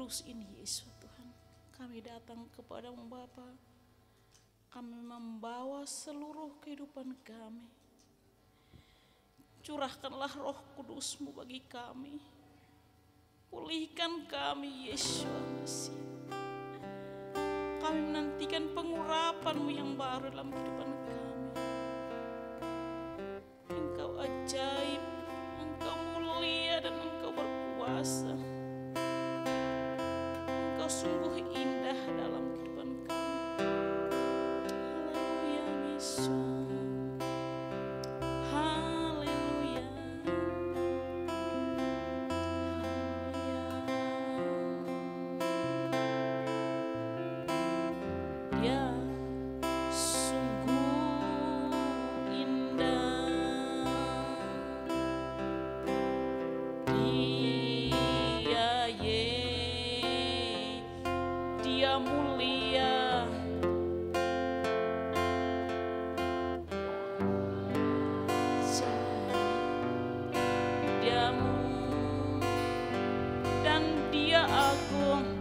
kudus ini Yesus Tuhan, kami datang kepadamu Bapa, kami membawa seluruh kehidupan kami. Curahkanlah roh kudus-Mu bagi kami, pulihkan kami Yesus Mesih. Kami menantikan pengurapan-Mu yang baru dalam kehidupan kami. Engkau ajaib, Engkau mulia dan Engkau berkuasa. Engkau sungguh indah dalam kehidupan kami. Haleluya Yesus. Haleluya. Dia sungguh indah. Dia mulia. Diamu dan Dia agung.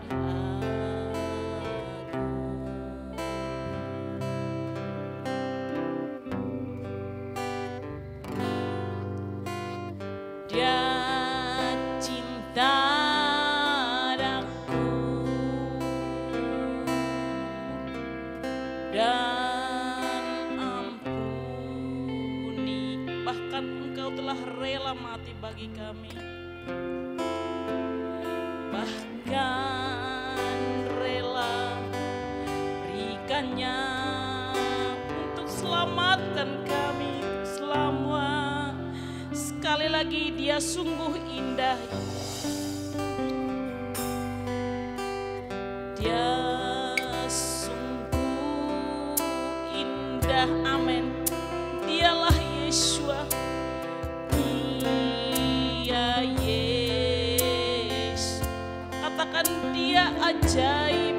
Dia cinta daku dan ampuni, bahkan Engkau rela mati bagi kami. Bahkan rela berikannya untuk selamatkan kami selama. Sekali lagi dia sungguh indah. Dia sungguh indah, amin. Dialah Yeshua, dia Yesus. Katakan dia ajaib,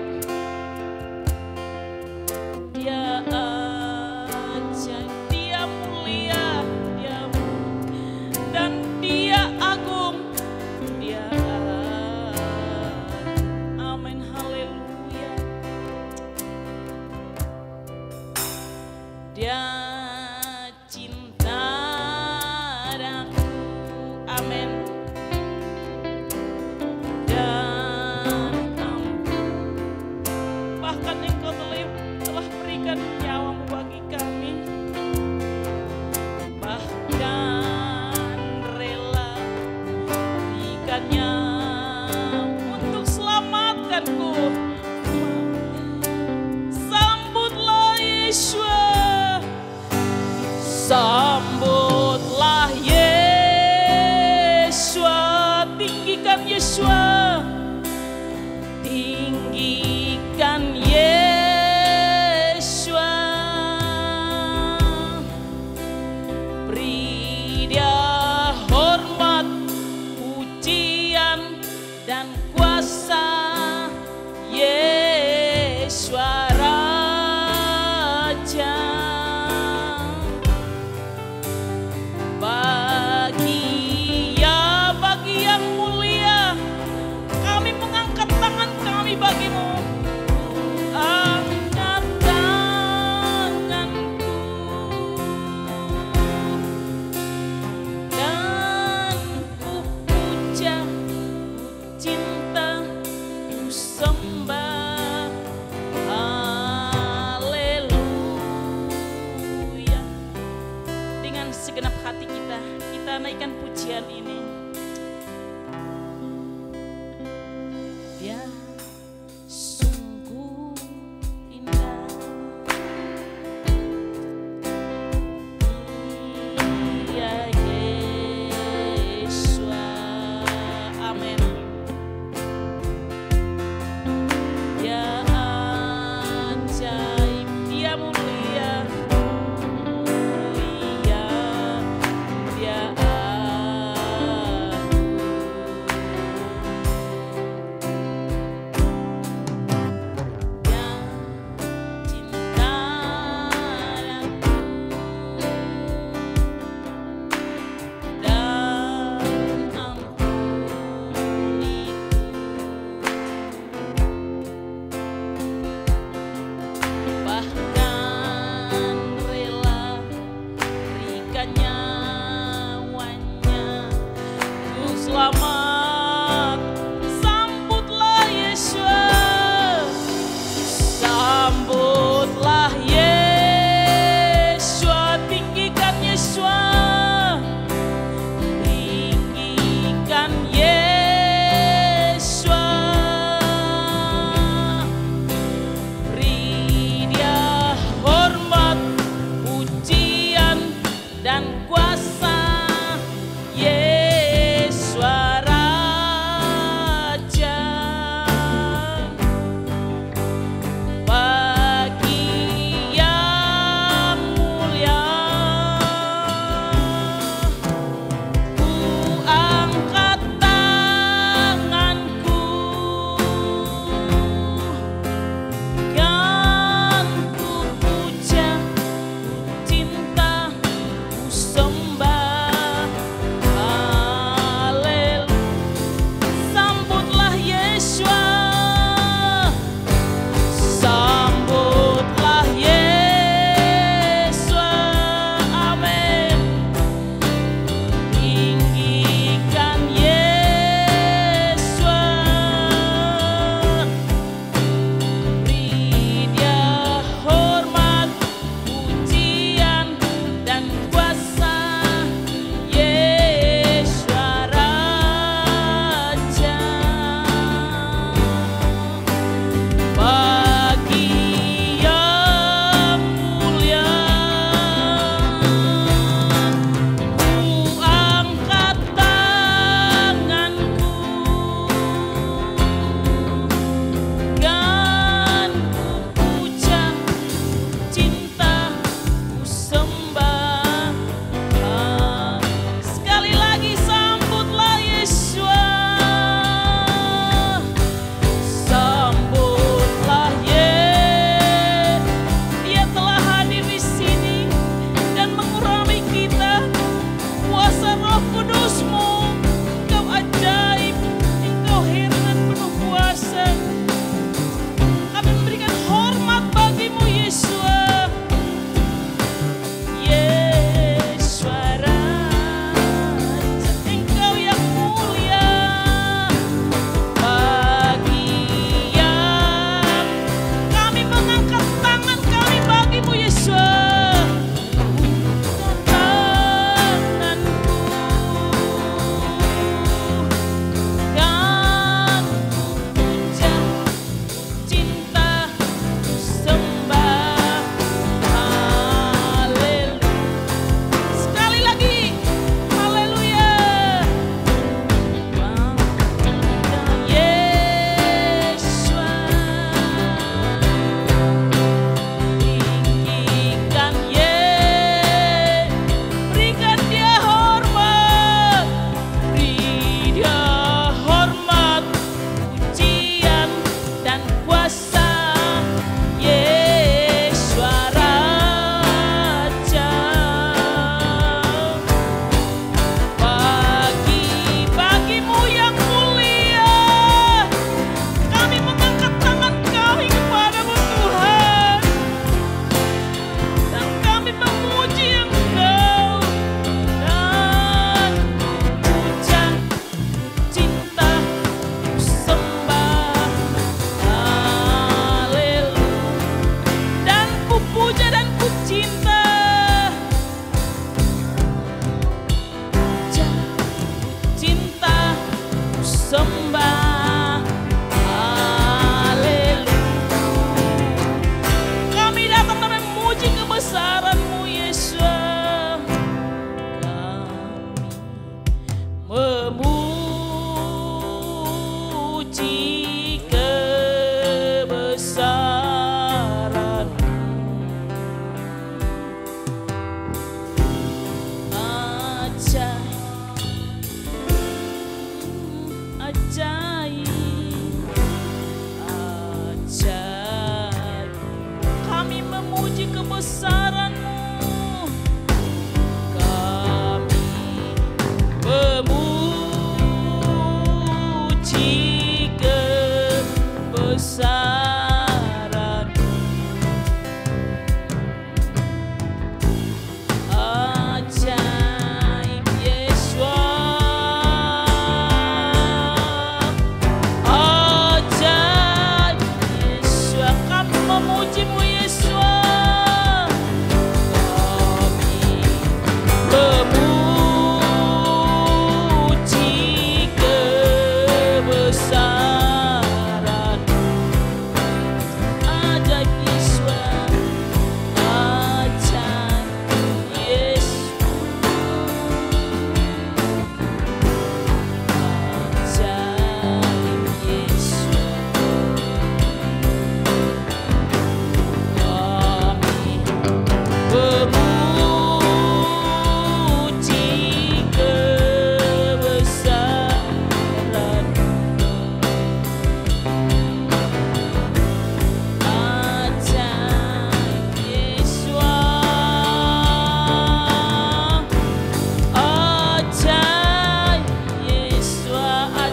dia ajaib, dia mulia, dan dia agung, dia amin, haleluya. Dia cinta aku, amin, dan bahkan engkau telah berikan nyawamu bagi kami. Bahkan rela berikannya untuk selamatkanku. Sambutlah Yeshua, cinta. Cinta sembah, haleluya. Kami datang dan memuji kebesaran-Mu Yesus. Kami memuji kebesaran. Ajaib, ajaib, kami memuji kebesaran-Mu. Kami memuji kebesaran. Ajaib Yesus, ajaib Yesus, kami memuji-Mu Yesus. Kami memuji kebesaran. Ajaib Yesus, ajaib Yesus, ajaib Yesus. Kami memuji kebesaran.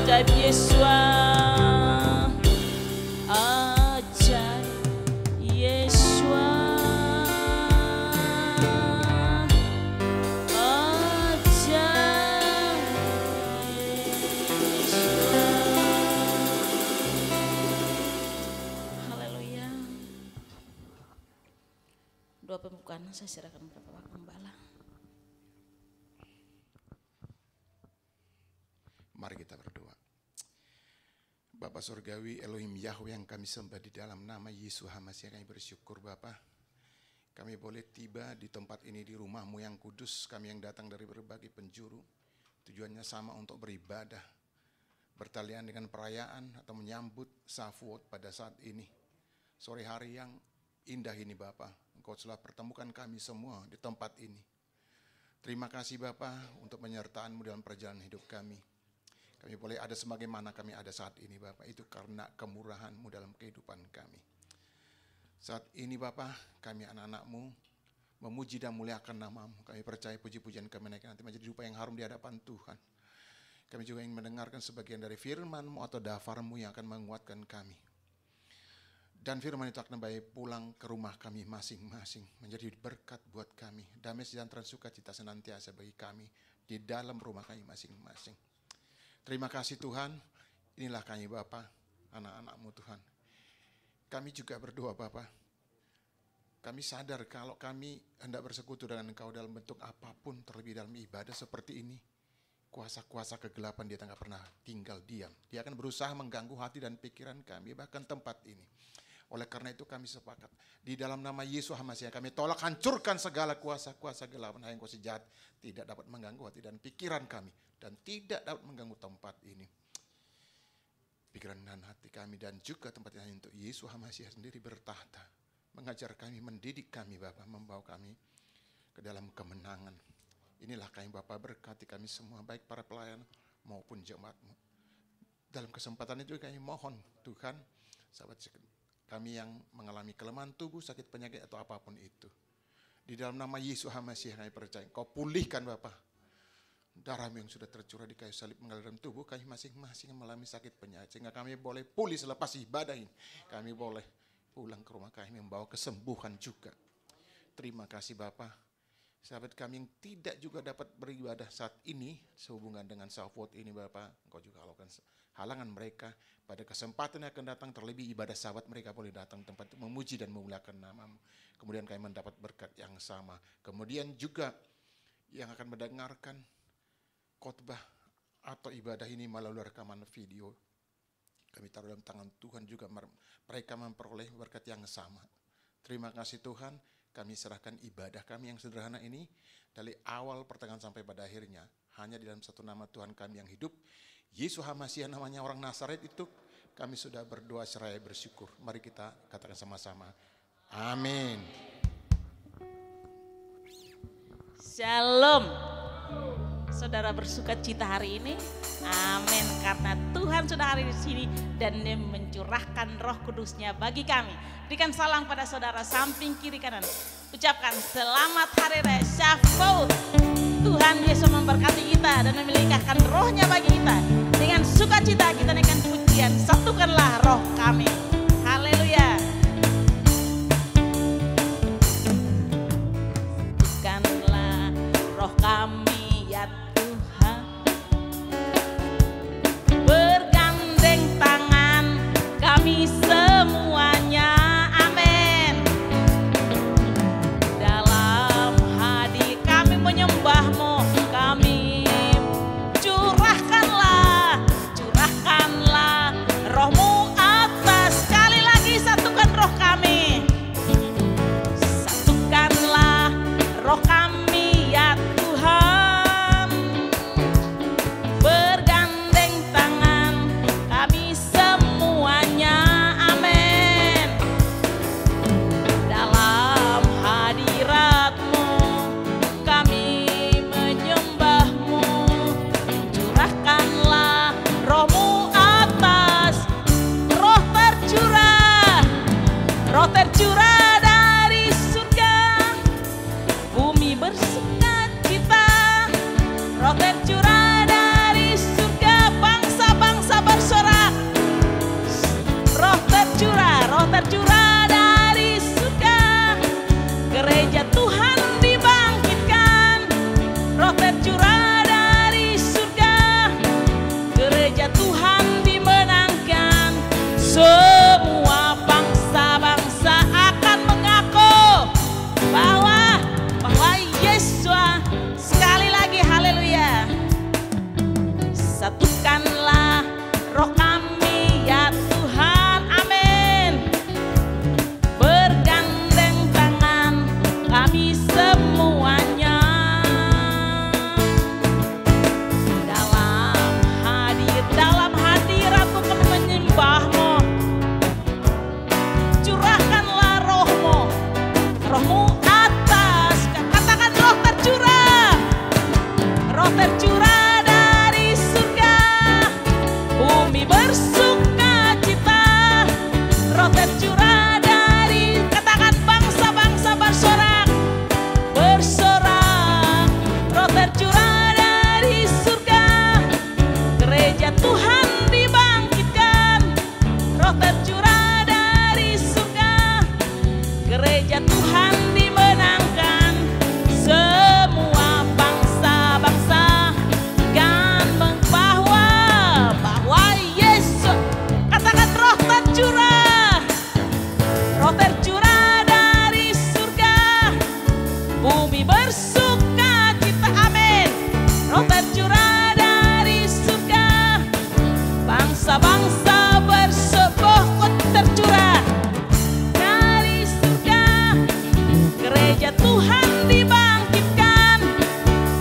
Ajaib Yesus, ajaib Yesus, ajaib Yesus, ajaib Yesus, haleluya. Doa pembukaan saya serahkan kepada Bapak Gembala. Mari kita berdoa. Bapa Surgawi, Elohim Yahweh yang kami sembah di dalam nama Yesus HaMashiach, kami bersyukur Bapa. Kami boleh tiba di tempat ini, di rumah-Mu yang kudus. Kami yang datang dari berbagai penjuru, tujuannya sama untuk beribadah, bertalian dengan perayaan atau menyambut Shavuot pada saat ini. Sore hari yang indah ini Bapa, Engkau telah pertemukan kami semua di tempat ini. Terima kasih Bapa untuk penyertaan-Mu dalam perjalanan hidup kami. Kami boleh ada sebagaimana kami ada saat ini Bapak, itu karena kemurahan-Mu dalam kehidupan kami. Saat ini Bapak, kami anak-anak-Mu memuji dan muliakan nama-Mu. Kami percaya puji-pujian kami naikkan nanti menjadi rupa yang harum di hadapan Tuhan. Kami juga ingin mendengarkan sebagian dari firman-Mu atau dafar-Mu yang akan menguatkan kami. Dan firman itu akan baik pulang ke rumah kami masing-masing, menjadi berkat buat kami. Damai sejahtera sukacita senantiasa bagi kami di dalam rumah kami masing-masing. Terima kasih Tuhan, inilah kami Bapa, anak-anak-Mu Tuhan. Kami juga berdoa Bapa, kami sadar kalau kami hendak bersekutu dengan Engkau dalam bentuk apapun, terlebih dalam ibadah seperti ini, kuasa-kuasa kegelapan dia tak pernah tinggal diam. Dia akan berusaha mengganggu hati dan pikiran kami, bahkan tempat ini. Oleh karena itu kami sepakat, di dalam nama Yesus HaMashiach kami tolak, hancurkan segala kuasa-kuasa kegelapan yang kuasa jahat, tidak dapat mengganggu hati dan pikiran kami, dan tidak dapat mengganggu tempat ini. Pikiran dan hati kami dan juga tempat ini untuk Yesus HaMashiach sendiri bertahta, mengajar kami, mendidik kami Bapa, membawa kami ke dalam kemenangan. Inilah kami Bapa, berkati kami semua, baik para pelayan maupun jemaat-Mu. Dalam kesempatan itu kami mohon Tuhan, sahabat kami yang mengalami kelemahan tubuh, sakit penyakit atau apapun itu, di dalam nama Yesus HaMashiach kami percaya, Kau pulihkan Bapa. Darah-Mu yang sudah tercurah di kayu salib mengalir dalam tubuh kami masing-masing yang mengalami sakit penyakit, sehingga kami boleh pulih selepas ibadah ini. Kami boleh pulang ke rumah kami membawa kesembuhan juga. Terima kasih Bapa. Sahabat kami yang tidak juga dapat beribadah saat ini sehubungan dengan Shavuot ini Bapa, Engkau juga lakukan halangan mereka. Pada kesempatan yang akan datang, terlebih ibadah sahabat, mereka boleh datang tempat itu memuji dan memuliakan nama-Mu. Kemudian kami mendapat berkat yang sama. Kemudian juga yang akan mendengarkan khotbah atau ibadah ini melalui rekaman video, kami taruh dalam tangan Tuhan juga, mereka memperoleh berkat yang sama. Terima kasih Tuhan, kami serahkan ibadah kami yang sederhana ini dari awal pertengahan sampai pada akhirnya hanya di dalam satu nama Tuhan kami yang hidup, Yesus HaMasiah, namanya orang Nazaret itu. Kami sudah berdoa seraya bersyukur. Mari kita katakan sama-sama, amin. Shalom. Saudara bersuka cita hari ini, amin, karena Tuhan sudah hari di sini dan Dia mencurahkan Roh Kudus-Nya bagi kami. Berikan salam pada saudara samping kiri kanan. Ucapkan selamat hari raya Shavuot. Tuhan Yesus memberkati kita dan memilihkan Roh-Nya bagi kita. Dengan sukacita kita naikkan pujian, satukanlah roh kami. Haleluya. Satukanlah roh kami ya Tuhan. Bergandeng tangan kami semuanya. Amin. Dalam hadi kami menyembah-Mu, kami curahkanlah Roh-Mu atas. Sekali lagi satukan roh kami. Satukanlah roh kami ya Tuhan. Bergandeng tangan kami semuanya. Amin. Dalam hadirat-Mu kami menyembah-Mu. Curahkanlah Roh-Mu atas. Roh tercurah dari surga, bumi bersukacita. Roh tercurah dari surga, bangsa-bangsa bersorak. Roh tercurah dari surga, gereja Tuhan dibangkitkan. Roh tercurah dari surga, gereja Tuhan dimenangkan. Semua bangsa-bangsa akan mengaku bahwa Yesus, sekali lagi haleluya. Satukanlah roh kami ya Tuhan, amin. Bergandeng tangan kami semuanya. Dalam hadirat-Mu kami menyembah-Mu. Curahkanlah Roh-Mu, Roh-Mu atas. Katakan roh tercurah. Roh tercurah dari surga, bumi bersukacita. Roh tercurah dari, katakan bangsa-bangsa bersorak. Roh tercurah dari surga, gereja Tuhan dibangkitkan. Roh tercurah dari surga, gereja Tuhan dimenangkan. Semua bangsa-bangsa kan bahwa Yesus, katakan roh tercurah dari surga, bumi bersukacita. Amin. Roh tercurah dari surga, bangsa-bangsa berseru. Tercurah dari surga, gereja Tuhan dibangkitkan.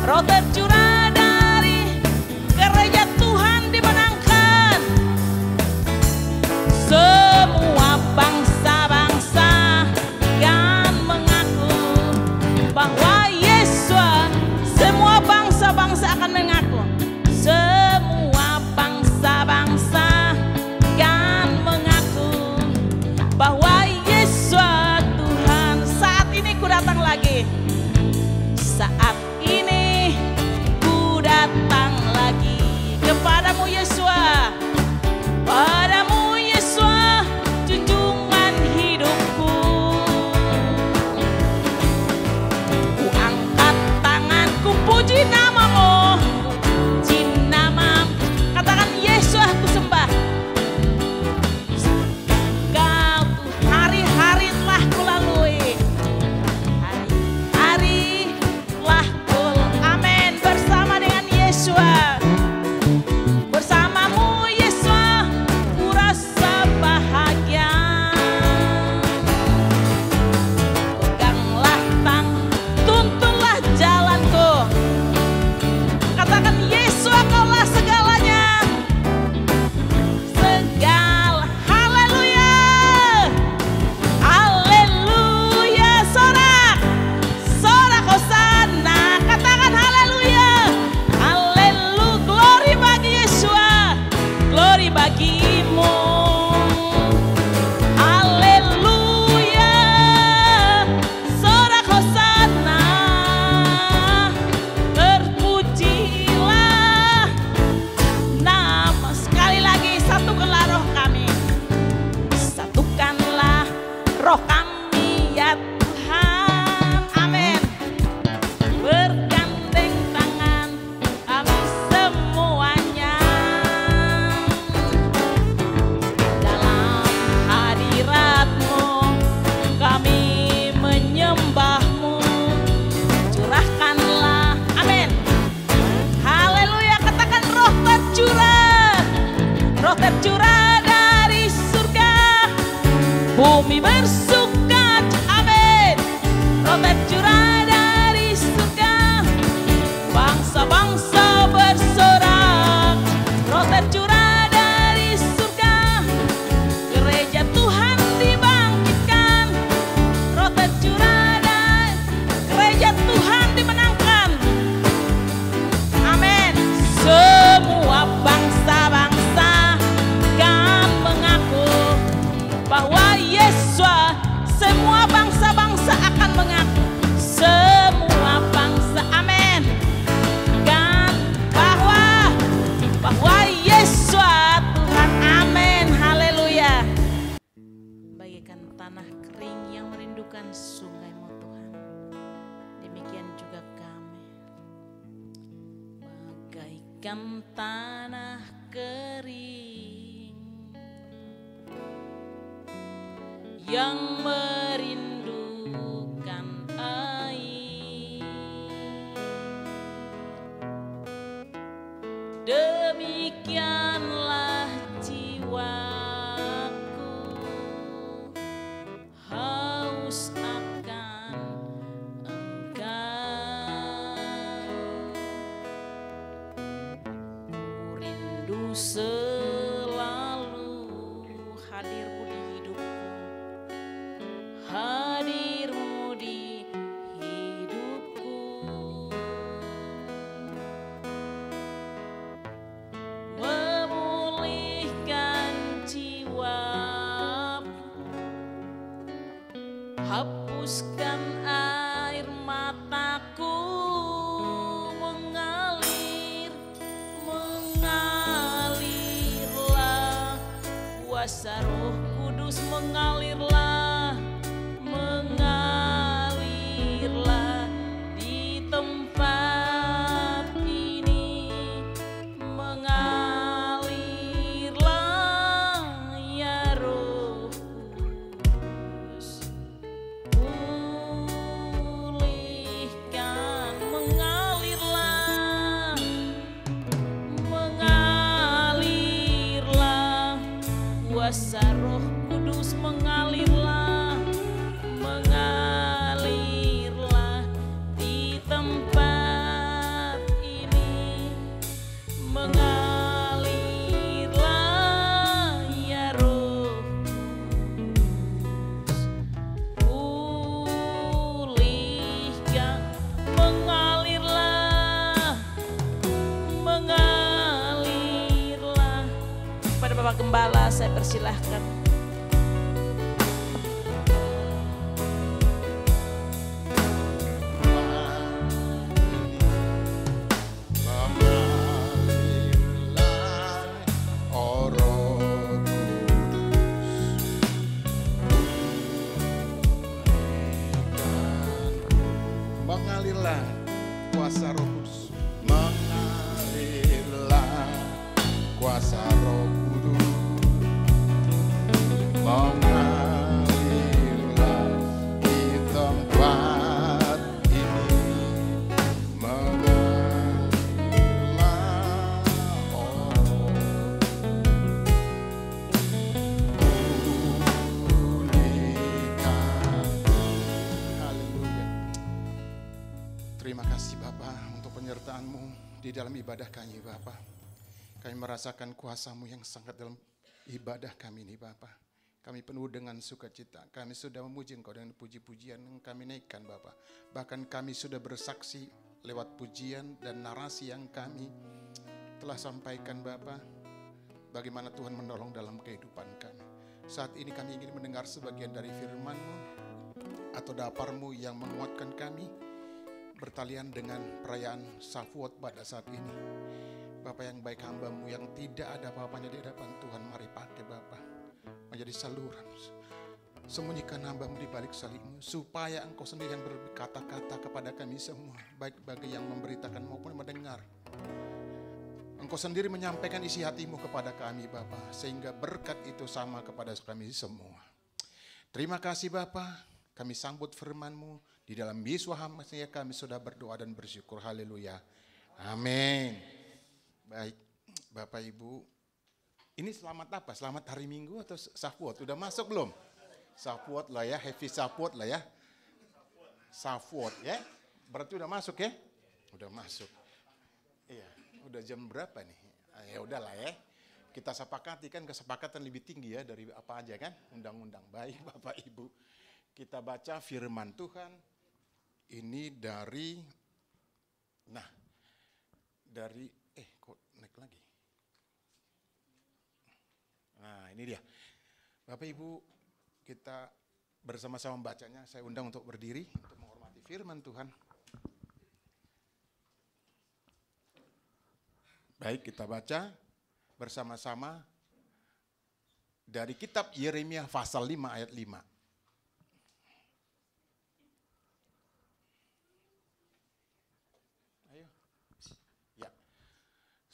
Roh tercurah dari gereja Tuhan dimenangkan. Semua bangsa-bangsa kan mengaku bahwa Yesus. Semua bangsa-bangsa akan mengaku. Semua bangsa-bangsa kan mengaku bahwa Yesus Tuhan. Saat ini ku datang lagi. Saat ini ku datang lagi kepadamu Yesus. Padamu Yesus, junjungan hidupku. Ku angkat tanganku, puji nama-Mu, puji nama-Mu. Katakan Yesus, aku sembah. bagaikan tanah kering yang merindukan air. Demikianlah jiwaku haus akan Engkau. Ku rindu selalu hadirmu di hidupku, hadirmu di hidupku. Memulihkan jiwaku, hapuskan air mataku, mengalirlah kuasa Roh Kudus, mengalirlah di tempat ini, mengalirlah ya Roh Kudus. Pulihkan, mengalirlah kuasa Roh Kudus, mengalirlah di tempat ini, mengalirlah ya Roh Kudus. Pulihkan, mengalirlah pada Bapak Gembala saya persilahkan. Mengalirlah kuasa Roh Kudus, mengalirlah kuasa Roh Kudus, mengalirlah di tempat ini, mengalirlah pulihkan. Haleluya. Terima kasih Bapa untuk penyertaan-Mu di dalam ibadah kami Bapa. Kami merasakan kuasa-Mu yang sangat dalam ibadah kami ini Bapa. Kami penuh dengan sukacita. Kami sudah memuji Engkau dengan puji-pujian yang kami naikkan Bapa. Bahkan kami sudah bersaksi lewat pujian dan narasi yang kami telah sampaikan Bapa. Bagaimana Tuhan menolong dalam kehidupan kami. Saat ini kami ingin mendengar sebagian dari firman-Mu atau dapar-Mu yang menguatkan kami bertalian dengan perayaan Shavuot pada saat ini. Bapa yang baik, hamba-Mu yang tidak ada apa-apanya di hadapan Tuhan, mari pakai Bapa menjadi saluran. Sembunyikan hamba-Mu di balik salib-Mu, supaya Engkau sendiri yang berkata-kata kepada kami semua, baik bagi yang memberitakan maupun mendengar. Engkau sendiri menyampaikan isi hati-Mu kepada kami Bapa, sehingga berkat itu sama kepada kami semua. Terima kasih Bapa, kami sambut firman-Mu. Di dalam Yesus Hamasinya kami sudah berdoa dan bersyukur. Haleluya. Amin. Baik, Bapak Ibu. Ini selamat apa? Selamat hari Minggu atau Shavuot? Udah masuk belum? Shavuot lah ya, happy Shavuot lah ya. Shavuot ya. Berarti udah masuk ya? Udah masuk. Iya, udah jam berapa nih? Ya udahlah ya. Kita sepakati kan, kesepakatan lebih tinggi ya dari apa aja kan? Undang-undang. Baik Bapak Ibu. Kita baca firman Tuhan. Ini dari kok naik lagi? Nah, ini dia. Bapak Ibu, kita bersama-sama membacanya. Saya undang untuk berdiri untuk menghormati firman Tuhan. Baik, kita baca bersama-sama dari kitab Yeremia pasal 5 ayat 5.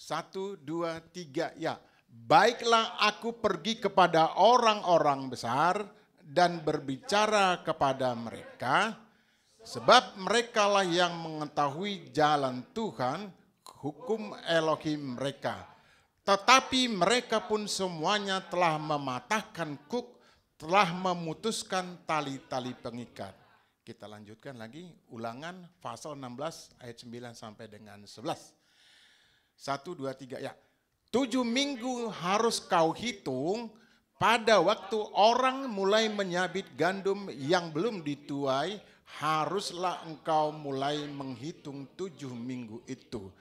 1, 2, 3, ya. Baiklah aku pergi kepada orang-orang besar dan berbicara kepada mereka, sebab merekalah yang mengetahui jalan Tuhan, hukum Elohim mereka. Tetapi mereka pun semuanya telah mematahkan kuk, telah memutuskan tali-tali pengikat. Kita lanjutkan lagi, Ulangan pasal 16 ayat 9 sampai dengan 11. 1, 2, 3, ya. 7 minggu harus kau hitung pada waktu orang mulai menyabit gandum yang belum dituai, haruslah engkau mulai menghitung 7 minggu itu.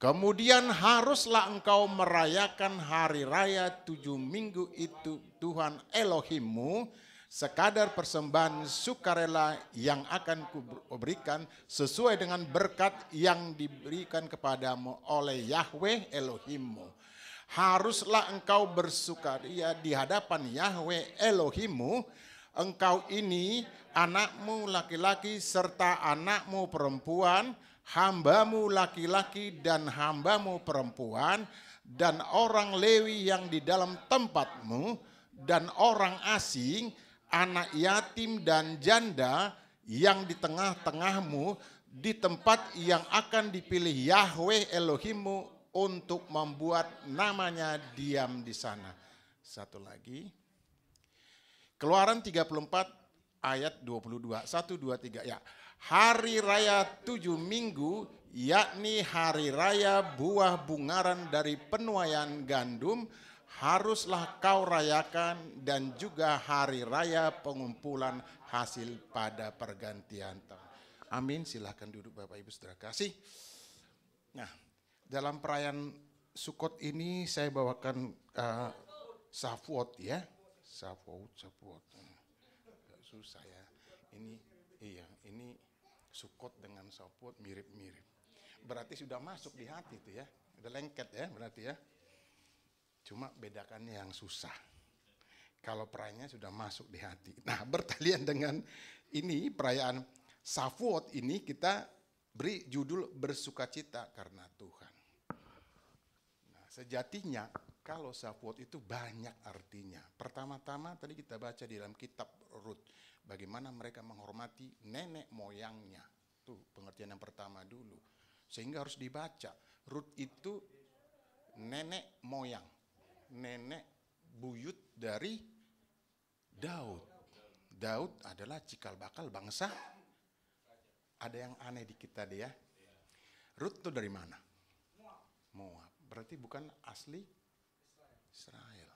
Kemudian haruslah engkau merayakan hari raya 7 minggu itu Tuhan Elohimmu, sekadar persembahan sukarela yang akan kuberikan sesuai dengan berkat yang diberikan kepadamu oleh Yahweh Elohimmu. Haruslah engkau bersukaria di hadapan Yahweh Elohimmu, engkau ini, anakmu laki-laki serta anakmu perempuan, hambamu laki-laki dan hambamu perempuan, dan orang Lewi yang di dalam tempatmu, dan orang asing, anak yatim dan janda yang di tengah-tengahmu, di tempat yang akan dipilih Yahweh Elohimmu untuk membuat namanya diam di sana. Satu lagi. Keluaran 34 ayat 22. 1, 2, 3, ya. Hari raya 7 minggu, yakni hari raya buah bungaran dari penuaian gandum, haruslah kau rayakan, dan juga hari raya pengumpulan hasil pada pergantian tahun. Amin. Silahkan duduk Bapak Ibu Saudara kasih. Nah, dalam perayaan Sukot ini saya bawakan Shavuot, ya. Shavuot. Susah ya. Ini Sukot dengan Shavuot mirip-mirip. Berarti sudah masuk di hati itu ya. Udah lengket ya berarti ya. Cuma bedakannya yang susah. Kalau perayaannya sudah masuk di hati. Nah, bertalian dengan ini perayaan Shavuot ini kita beri judul bersukacita karena Tuhan. Nah, sejatinya kalau Shavuot itu banyak artinya. Pertama-tama tadi kita baca di dalam kitab Rut, bagaimana mereka menghormati nenek moyangnya. Tuh pengertian yang pertama dulu. Sehingga harus dibaca. Rut itu nenek moyang, nenek buyut dari Daud. Daud adalah cikal bakal bangsa. Ada yang aneh di kita dia. Rut itu dari mana? Moab. Berarti bukan asli Israel.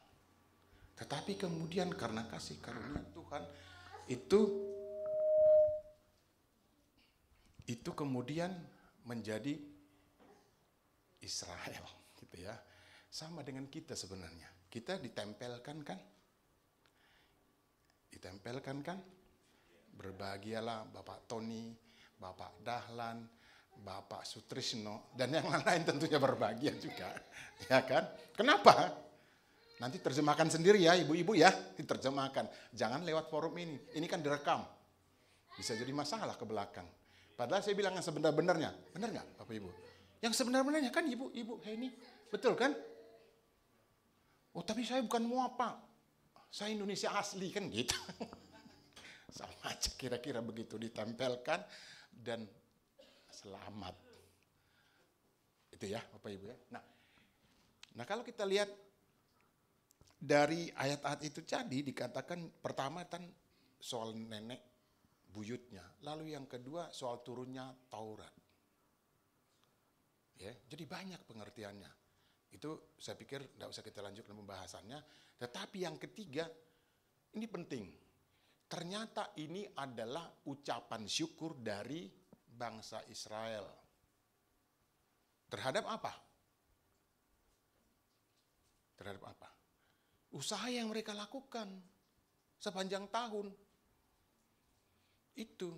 Tetapi kemudian karena kasih karunia Tuhan itu kemudian menjadi Israel, gitu ya. Sama dengan kita sebenarnya. Kita ditempelkan kan? Berbahagialah Bapak Tony, Bapak Dahlan, Bapak Sutrisno, dan yang lain tentunya berbahagia juga. Ya kan? Kenapa? Nanti terjemahkan sendiri ya ibu-ibu ya, diterjemahkan. Jangan lewat forum ini. Ini kan direkam. Bisa jadi masalah ke belakang. Padahal saya bilang yang sebenar-benarnya. Benar nggak Bapak Ibu? Yang sebenar-benarnya kan ibu-ibu Heni. Betul kan? Oh tapi saya bukan Moab Pak. Saya Indonesia asli kan gitu. Sama aja kira-kira begitu ditempelkan dan selamat. Itu ya Bapak Ibu ya. Nah kalau kita lihat dari ayat-ayat itu jadi dikatakan pertama kan soal nenek buyutnya. Lalu yang kedua soal turunnya Taurat. Ya, jadi banyak pengertiannya. Itu saya pikir tidak usah kita lanjutkan pembahasannya. Tetapi yang ketiga, ini penting. Ternyata ini adalah ucapan syukur dari bangsa Israel. Terhadap apa? Terhadap apa? Usaha yang mereka lakukan sepanjang tahun. Itu.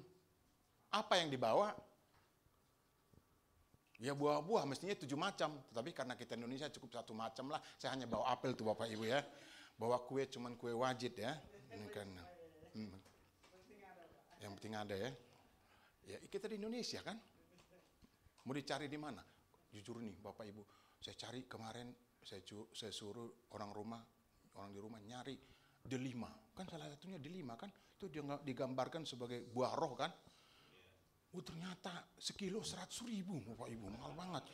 Apa yang dibawa? Ya buah-buah mestinya 7 macam. Tetapi karena kita Indonesia cukup 1 macam lah. Saya hanya bawa apel tuh Bapak Ibu ya. Bawa kue cuman kue wajit ya. Ini kan. Yang penting ada ya. Ya kita di Indonesia kan. Mau dicari di mana? Jujur nih Bapak Ibu. Saya cari kemarin, saya suruh orang di rumah nyari delima. Kan salah satunya delima kan, itu dia digambarkan sebagai buah roh kan. Ternyata sekilo 100.000 Bapak Ibu, mahal banget.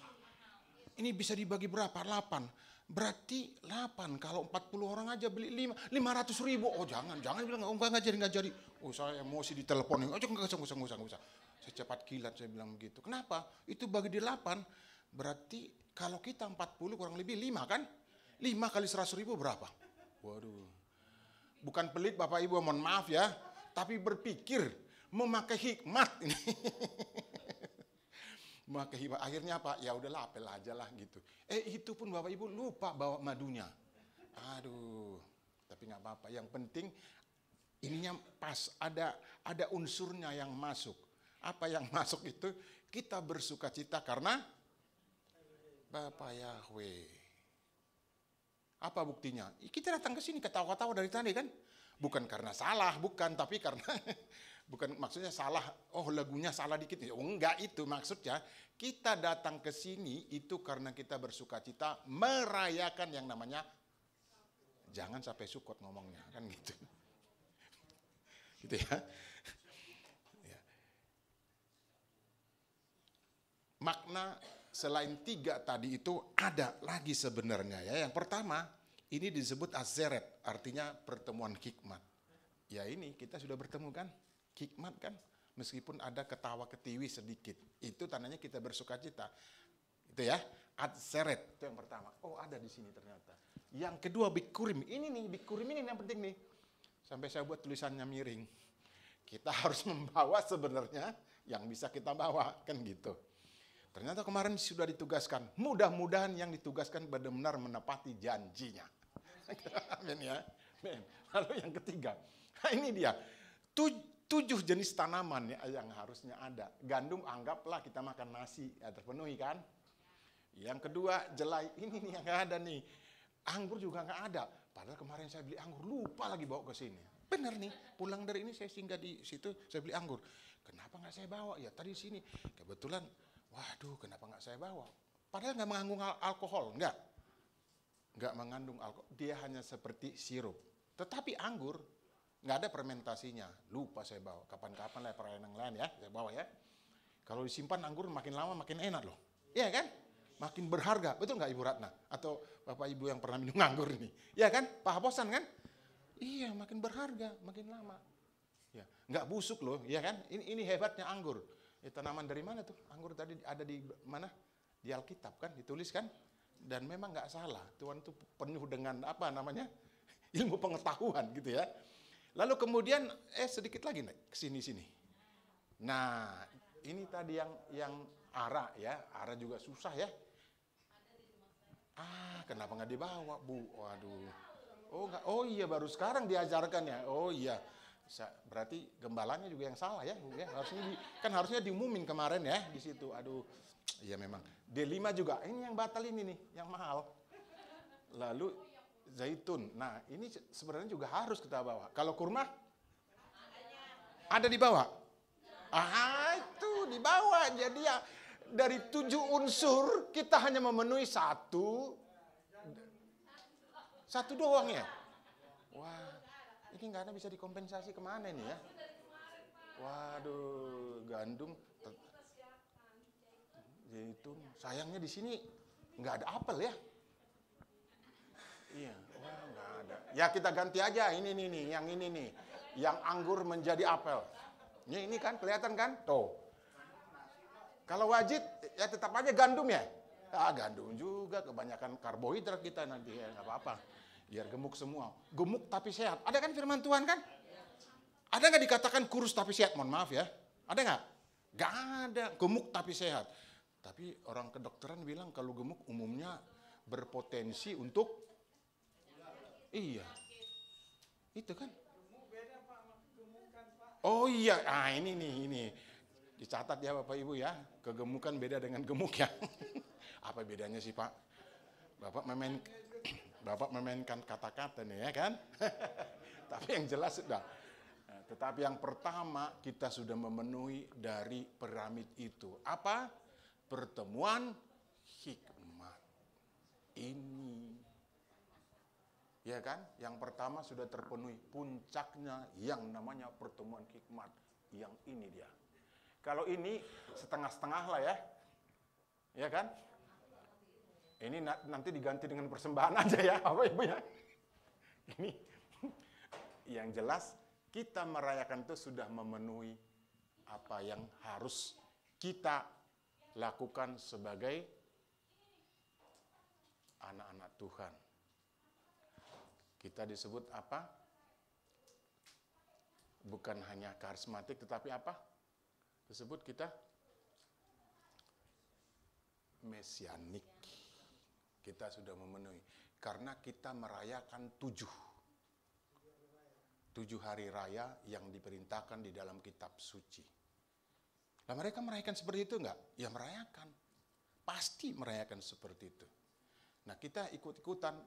Ini bisa dibagi berapa? 8. Berarti 8, kalau 40 orang aja beli 500.000. Oh jangan bilang, enggak jadi. Oh saya emosi di telepon, enggak usah. Saya cepat kilat, saya bilang begitu. Kenapa? Itu bagi di 8, berarti kalau kita 40 kurang lebih 5 kan? 5 kali 100.000 berapa? Waduh. Bukan pelit Bapak Ibu, mohon maaf ya. Tapi berpikir, memakai hikmat ini. Memakai hikmat. Akhirnya apa? Ya udahlah, apel aja lah gitu. Itu pun Bapak Ibu lupa bawa madunya. Aduh. Tapi nggak apa-apa. Yang penting ininya pas, ada unsurnya yang masuk. Apa yang masuk itu? Kita bersuka cita karena Bapak Yahweh. Apa buktinya? Kita datang ke sini ketawa-ketawa dari tadi kan? Bukan karena salah, bukan, tapi karena bukan maksudnya salah, lagunya salah dikit. Oh enggak, itu maksudnya kita datang ke sini itu karena kita bersuka cita merayakan yang namanya, jangan sampai sukot ngomongnya kan gitu. Gitu ya. Makna selain 3 tadi itu ada lagi sebenarnya ya. Yang pertama, ini disebut azeret, artinya pertemuan hikmat. Ya ini kita sudah bertemu kan, hikmat kan, meskipun ada ketawa ketiwi sedikit, itu tandanya kita bersuka cita. Itu ya, azeret itu yang pertama. Oh ada di sini ternyata. Yang kedua bikurim, ini nih bikurim ini yang penting nih. Sampai saya buat tulisannya miring. Kita harus membawa sebenarnya yang bisa kita bawa kan gitu. Ternyata kemarin sudah ditugaskan. Mudah-mudahan yang ditugaskan benar-benar menepati janjinya. Amin ya. Amin. Lalu yang ketiga. Nah ini dia. 7 jenis tanaman yang harusnya ada. Gandum anggaplah kita makan nasi. Ya, terpenuhi kan. Yang kedua jelai. Ini nih yang nggak ada nih. Anggur juga nggak ada. Padahal kemarin saya beli anggur. Lupa lagi bawa ke sini. Benar nih. Pulang dari ini saya singgah di situ. Saya beli anggur. Kenapa nggak saya bawa? Ya tadi sini. Kebetulan. Waduh, kenapa nggak saya bawa? Padahal nggak mengandung alkohol, nggak mengandung alkohol. Dia hanya seperti sirup. Tetapi anggur nggak ada fermentasinya. Lupa saya bawa. Kapan-kapan lah perayaan yang lain ya, saya bawa ya. Kalau disimpan anggur makin lama makin enak loh, iya kan? Makin berharga, betul nggak Ibu Ratna? Atau Bapak Ibu yang pernah minum anggur ini, iya kan? Pak Habosan kan? Iya, makin berharga, makin lama. Ya, nggak busuk loh, iya kan? Ini hebatnya anggur. Tanaman dari mana tuh? Anggur tadi ada di mana? Di Alkitab kan, ditulis kan? Dan memang nggak salah. Tuhan tuh penuh dengan apa namanya? Ilmu pengetahuan gitu ya. Lalu kemudian sedikit lagi nih kesini. Nah, ini tadi yang ara ya. Ara juga susah ya. Kenapa nggak dibawa, Bu? Waduh. Oh iya baru sekarang diajarkan ya. Oh iya. Berarti gembalanya juga yang salah ya, harusnya diumumin kemarin ya di situ. Aduh, iya memang. D5 juga, ini yang batal ini nih, yang mahal. Lalu zaitun. Nah, ini sebenarnya juga harus kita bawa. Kalau kurma ada di bawah. Itu dibawa. Jadi ya dari 7 unsur kita hanya memenuhi satu doang ya. Wah. Ini nggak ada, bisa dikompensasi kemana ini ya? Waduh, gandum, zaitun. Sayangnya di sini nggak ada apel ya? Iya, wah nggak ada. Ya kita ganti aja ini nih, yang ini nih, yang anggur menjadi apel. Ini kan kelihatan kan? Tuh. Kalau wajib ya tetap aja gandum ya. Gandum juga, kebanyakan karbohidrat kita nanti ya nggak apa-apa. Biar gemuk semua. Gemuk tapi sehat. Ada kan firman Tuhan kan? Ada nggak dikatakan kurus tapi sehat? Mohon maaf ya. Ada nggak? Nggak ada. Gemuk tapi sehat. Tapi orang kedokteran bilang kalau gemuk umumnya berpotensi untuk iya. Itu kan? Oh iya. Ini. Dicatat ya Bapak Ibu ya. Kegemukan beda dengan gemuk ya. Apa bedanya sih Pak? Bapak memainkan kata-kata nih ya kan. Tapi yang jelas sudah. Tetapi yang pertama kita sudah memenuhi dari piramid itu. Apa? Pertemuan hikmat. ini. Ya kan? Yang pertama sudah terpenuhi, puncaknya yang namanya pertemuan hikmat. Yang ini dia. Kalau ini setengah-setengah lah ya. Ya kan? Ini nanti diganti dengan persembahan aja ya, Bapak Ibu ya. Ini yang jelas kita merayakan itu sudah memenuhi apa yang harus kita lakukan sebagai anak-anak Tuhan. Kita disebut apa? Bukan hanya karismatik, tetapi apa? Disebut kita mesianik. Kita sudah memenuhi. Karena kita merayakan 7 hari raya yang diperintahkan di dalam kitab suci. Nah, mereka merayakan seperti itu enggak? Ya merayakan. Pasti merayakan seperti itu. Nah, kita ikut-ikutan?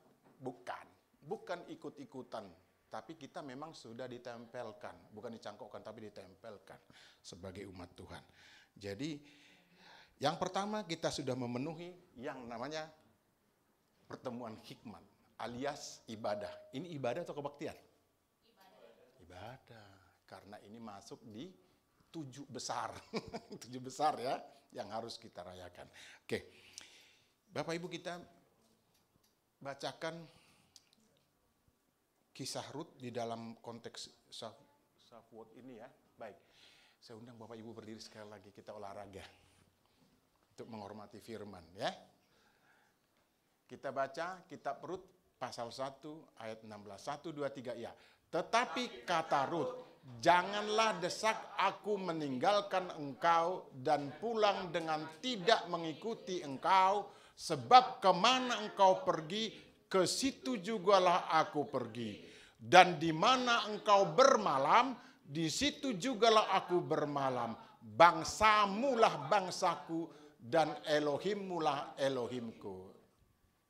Bukan ikut-ikutan, tapi kita memang sudah ditempelkan, bukan dicangkokkan, tapi ditempelkan sebagai umat Tuhan. Jadi, yang pertama kita sudah memenuhi yang namanya pertemuan hikmat, alias ibadah. Ini ibadah atau kebaktian? Ibadah, karena ini masuk di 7 besar. 7 besar ya, yang harus kita rayakan. Oke, Bapak Ibu kita bacakan kisah Rut di dalam konteks Shavuot ini ya. Baik, saya undang Bapak Ibu berdiri sekali lagi, kita olahraga untuk menghormati firman ya. Kita baca kitab Rut pasal 1 ayat 16. 1, 2, 3 ya. Tetapi kata Rut, janganlah desak aku meninggalkan engkau dan pulang dengan tidak mengikuti engkau, sebab kemana engkau pergi, ke situ jugalah aku pergi. Dan di mana engkau bermalam, di situ jugalah aku bermalam. Bangsamulah bangsaku dan Elohimmulah Elohimku.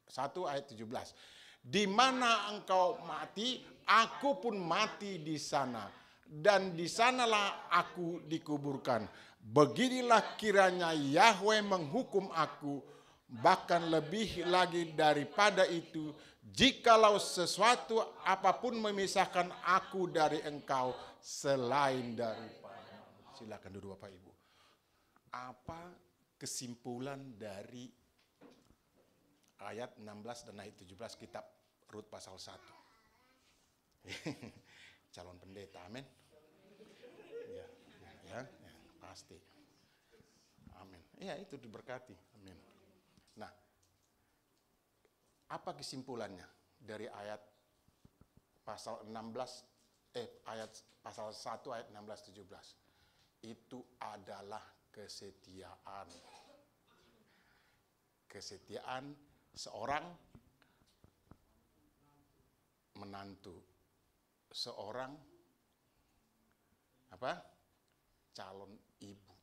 1 ayat 17. Di mana engkau mati, aku pun mati di sana. Dan di sanalah aku dikuburkan. Beginilah kiranya Yahweh menghukum aku, bahkan lebih lagi daripada itu, jikalau sesuatu apapun memisahkan aku dari engkau selain daripada. Silakan duduk Bapak Ibu. Apa kesimpulan dari ayat 16 dan ayat 17 kitab Rut pasal 1? Calon pendeta, amin. Ya, pasti. Amin. Ya, itu diberkati. Amin. Nah, apa kesimpulannya dari ayat pasal 16 ayat pasal 1 ayat 16 17? Itu adalah kesetiaan. Kesetiaan seorang menantu, seorang calon ibu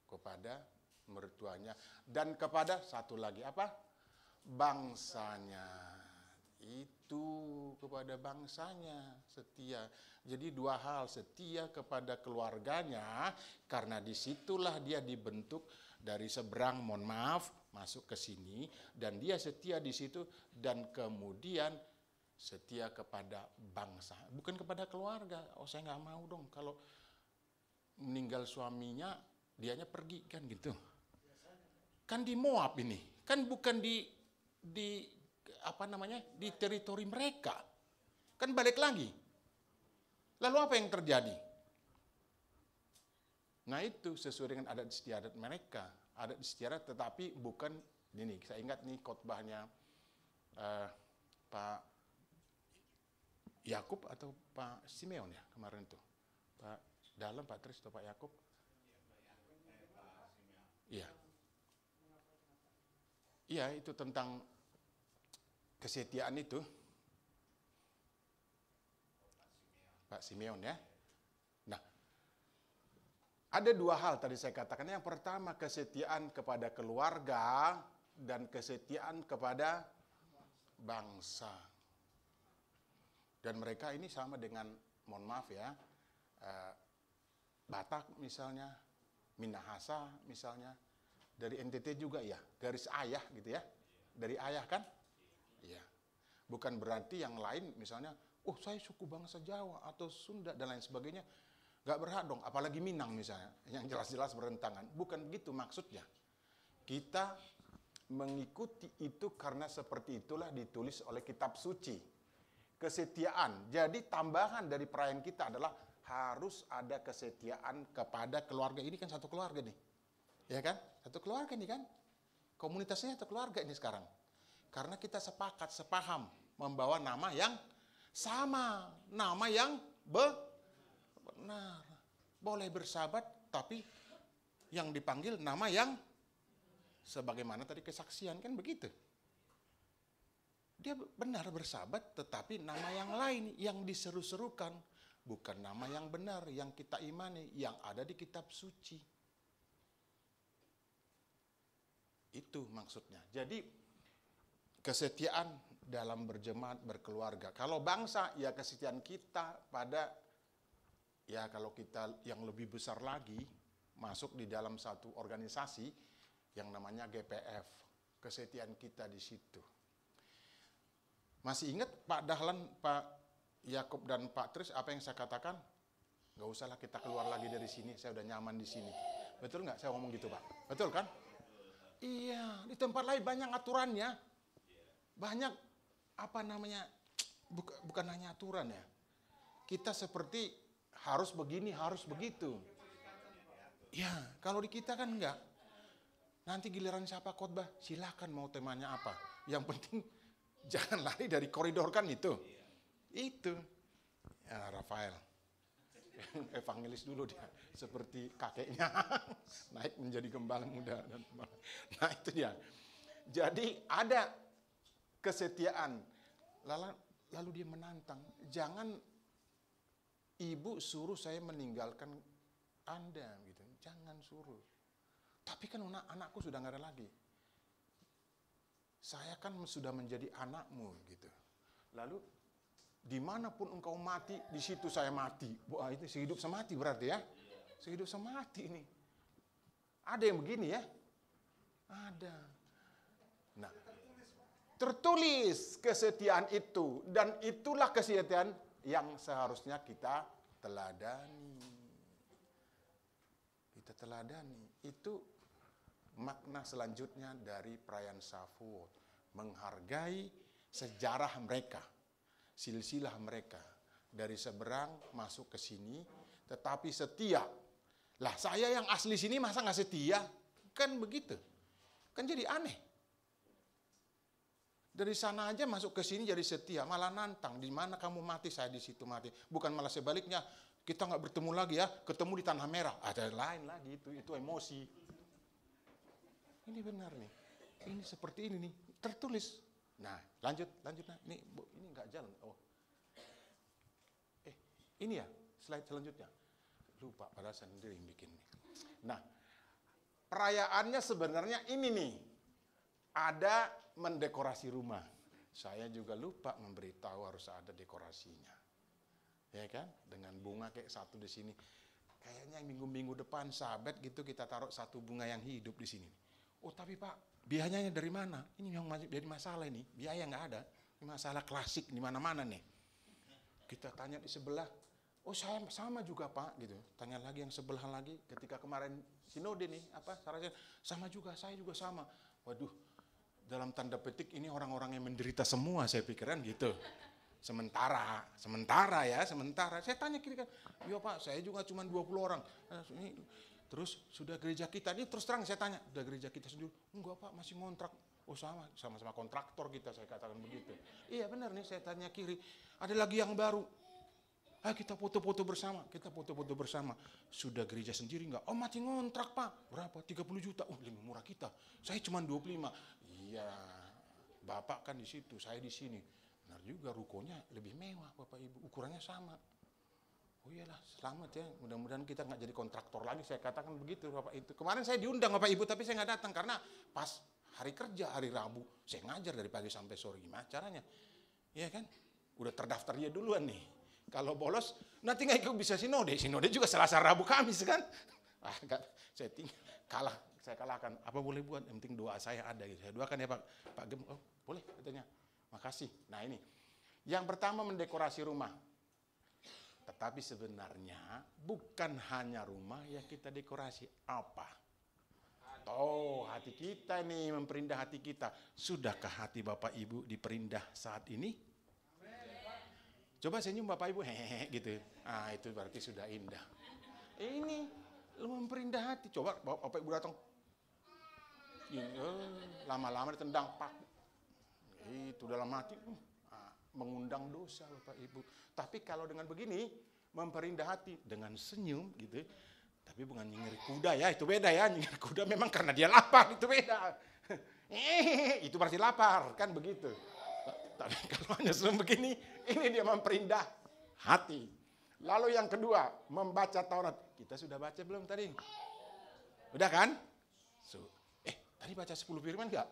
kepada mertuanya dan kepada satu lagi bangsanya. Itu kepada bangsanya setia. Jadi 2 hal, setia kepada keluarganya karena disitulah dia dibentuk dari seberang, mohon maaf, masuk ke sini, dan dia setia di situ, dan kemudian setia kepada bangsa, bukan kepada keluarga. Oh, saya nggak mau dong kalau meninggal suaminya dianya pergi kan gitu. Kan di Moab ini, kan bukan di teritori mereka. Kan balik lagi. Lalu apa yang terjadi? Nah, itu sesuai dengan adat istiadat mereka. Adat istiadat tetapi bukan ini. Saya ingat nih khotbahnya Pak Yakub atau Pak Simeon ya kemarin tuh. Pak Dalam, Pak Tris atau Pak Yakub? Iya. Iya, itu tentang kesetiaan itu. Pak Simeon ya. Nah, ada 2 hal tadi saya katakan. Yang pertama kesetiaan kepada keluarga dan kesetiaan kepada bangsa. Dan mereka ini sama dengan, mohon maaf ya, Batak misalnya, Minahasa misalnya, dari NTT juga ya, garis ayah gitu ya. Dari ayah kan, Ya. Bukan berarti yang lain misalnya, oh saya suku bangsa Jawa atau Sunda dan lain sebagainya, nggak berhak dong, apalagi Minang misalnya, yang jelas-jelas bertentangan. Bukan begitu maksudnya. Kita mengikuti itu karena seperti itulah ditulis oleh kitab suci. Kesetiaan. Jadi tambahan dari perayaan kita adalah harus ada kesetiaan kepada keluarga. Ini kan satu keluarga nih. Ya kan? Satu keluarga nih kan? Komunitasnya satu keluarga ini sekarang. Karena kita sepakat, sepaham membawa nama yang sama, nama yang benar. Boleh bersahabat, tapi yang dipanggil nama yang sebagaimana tadi kesaksian, kan begitu. Dia benar bersahabat, tetapi nama yang lain yang diseru-serukan. Bukan nama yang benar, yang kita imani, yang ada di kitab suci. Itu maksudnya. Jadi kesetiaan dalam berjemaat, berkeluarga. Kalau bangsa, ya kesetiaan kita pada, ya kalau kita yang lebih besar lagi, masuk di dalam satu organisasi yang namanya GPF. Kesetiaan kita di situ. Masih ingat Pak Dahlan, Pak Yakub dan Pak Tris apa yang saya katakan? Gak usahlah kita keluar lagi dari sini, saya udah nyaman di sini. Betul nggak saya ngomong gitu Pak? Betul kan? Iya, di tempat lain banyak aturannya. Banyak apa namanya, bukan hanya aturan ya. Kita seperti harus begini, harus begitu. Ya, kalau di kita kan enggak. Nanti giliran siapa khotbah, silakan mau temanya apa. Yang penting jangan lari dari koridor kan itu. Itu. Ya, Rafael. Evangelis dulu dia. Seperti kakeknya. Naik menjadi gembala muda. Nah itu dia. Jadi ada kesetiaan. Lalu dia menantang. Jangan ibu suruh saya meninggalkan Anda. Gitu. Jangan suruh. Tapi kan anakku sudah nggak ada lagi. Saya kan sudah menjadi anakmu gitu. Lalu dimanapun engkau mati, di situ saya mati. Wah itu sehidup semati berarti ya. Sehidup semati ini. Ada yang begini ya? Ada. Nah, tertulis kesetiaan itu. Dan itulah kesetiaan yang seharusnya kita teladani. Kita teladani. Itu makna selanjutnya dari perayaan Shavuot. Menghargai sejarah mereka, silsilah mereka. Dari seberang masuk ke sini, tetapi setia. Lah saya yang asli sini masa nggak setia? Kan begitu. Kan jadi aneh. Dari sana aja masuk ke sini jadi setia, malah nantang. Di mana kamu mati, saya di situ mati. Bukan malah sebaliknya, kita nggak bertemu lagi ya, ketemu di Tanah Merah. Ada lain lagi, itu emosi. Ini benar nih, ini seperti ini nih, tertulis. Nah, lanjut, nah. Ini nggak jalan. Oh, ini ya, slide selanjutnya. Lupa, padahal saya sendiri yang bikin nih. Nah, perayaannya sebenarnya ini nih, ada mendekorasi rumah. Saya juga lupa memberitahu harus ada dekorasinya, ya kan? Dengan bunga kayak satu di sini. Kayaknya minggu-minggu depan sahabat gitu kita taruh satu bunga yang hidup di sini. Oh tapi Pak, biayanya dari mana? Ini yang jadi masalah ini, biaya nggak ada. Ini masalah klasik di mana-mana nih. Kita tanya di sebelah, oh saya sama juga Pak, gitu. Tanya lagi yang sebelah lagi, ketika kemarin sinode nih, sama juga, saya juga sama. Waduh, dalam tanda petik ini orang-orang yang menderita semua, saya pikiran gitu. Sementara. Saya tanya kiri kan, iya Pak, saya juga cuma 20 orang. Ini terus sudah gereja kita, ini terus terang saya tanya, sudah gereja kita sendiri? Enggak Pak, masih ngontrak. Oh sama-sama kontraktor kita, saya katakan begitu. Iya benar nih, saya tanya kiri. Ada lagi yang baru. Ayo kita foto-foto bersama. Sudah gereja sendiri enggak? Oh masih ngontrak Pak. Berapa? 30 juta. Oh lebih murah kita. Saya cuma 25. Iya, Bapak kan di situ, saya di sini. Benar juga, rukonya lebih mewah Bapak Ibu. Ukurannya sama. Oh iyalah, selamat ya. Mudah-mudahan kita nggak jadi kontraktor lagi. Saya katakan begitu Bapak itu. Kemarin saya diundang Bapak Ibu, tapi saya nggak datang karena pas hari kerja, hari Rabu, saya ngajar dari pagi sampai sore. Gimana caranya? Iya kan? Udah terdaftar dia duluan nih. Kalau bolos, nanti nggak ikut bisa sinode. Sinode juga Selasa, Rabu, Kamis kan? Saya kalahkan. Apa boleh buat? Yang penting doa saya ada. Saya doakan ya Pak Gem. Oh boleh katanya. Makasih. Nah ini, yang pertama mendekorasi rumah. Tetapi sebenarnya bukan hanya rumah yang kita dekorasi. Apa? Hati kita nih, memperindah hati kita. Sudahkah hati Bapak Ibu diperindah saat ini? Coba senyum Bapak Ibu, hehehe gitu. Ah, itu berarti sudah indah. Ini lu memperindah hati. Coba Bapak Ibu datang. Lama-lama ditendang, pak. Itu dalam hati mengundang dosa Bapak Ibu. Tapi kalau dengan begini, memperindah hati dengan senyum gitu. Tapi bukan nyengir kuda ya, itu beda ya. Nyengir kuda memang karena dia lapar, itu beda. Itu berarti lapar, kan begitu. Tapi kalau hanya senyum begini, ini dia memperindah hati. Lalu yang kedua, membaca Taurat. Kita sudah baca belum tadi? Udah kan? Tadi baca 10 firman enggak?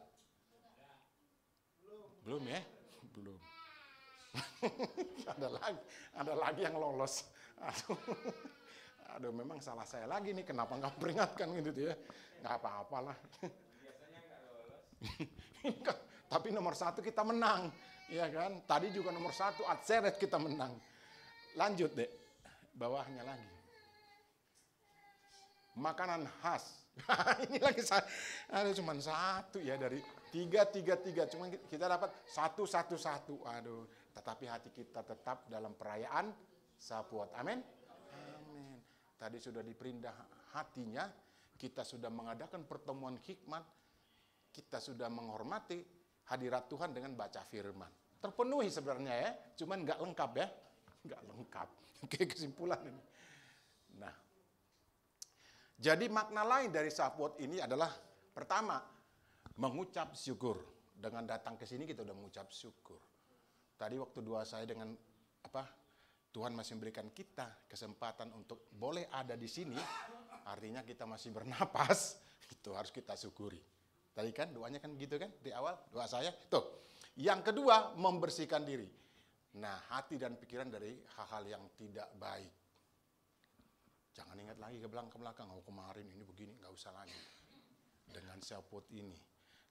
Belum ya? Belum. ada lagi yang lolos. Aduh, memang salah saya lagi nih, kenapa nggak peringatkan gitu ya? Nggak apa-apalah. Biasanya nggak lolos. Tapi nomor 1 kita menang, ya kan? Tadi juga nomor 1 Atseret kita menang. Lanjut deh, bawahnya lagi. Makanan khas. Ini lagi ada cuma 1 ya dari 3. Cuma kita dapat 1. Aduh, tetapi hati kita tetap dalam perayaan Sapuat. Amin. Amin. Tadi sudah diperindah hatinya, kita sudah mengadakan pertemuan hikmat, kita sudah menghormati hadirat Tuhan dengan baca firman. Terpenuhi sebenarnya ya, cuman nggak lengkap ya, nggak lengkap. Oke, kesimpulan ini. Nah, jadi makna lain dari Sapuat ini adalah pertama, mengucap syukur. Dengan datang ke sini kita udah mengucap syukur. Tadi waktu doa saya dengan Tuhan masih memberikan kita kesempatan untuk boleh ada di sini, artinya kita masih bernapas, itu harus kita syukuri. Tadi kan doanya kan gitu kan di awal doa saya. Tuh. Yang kedua, membersihkan diri. Nah, hati dan pikiran dari hal-hal yang tidak baik. Jangan ingat lagi ke belakang, oh kemarin ini begini, nggak usah lagi. Dengan Sapuat ini.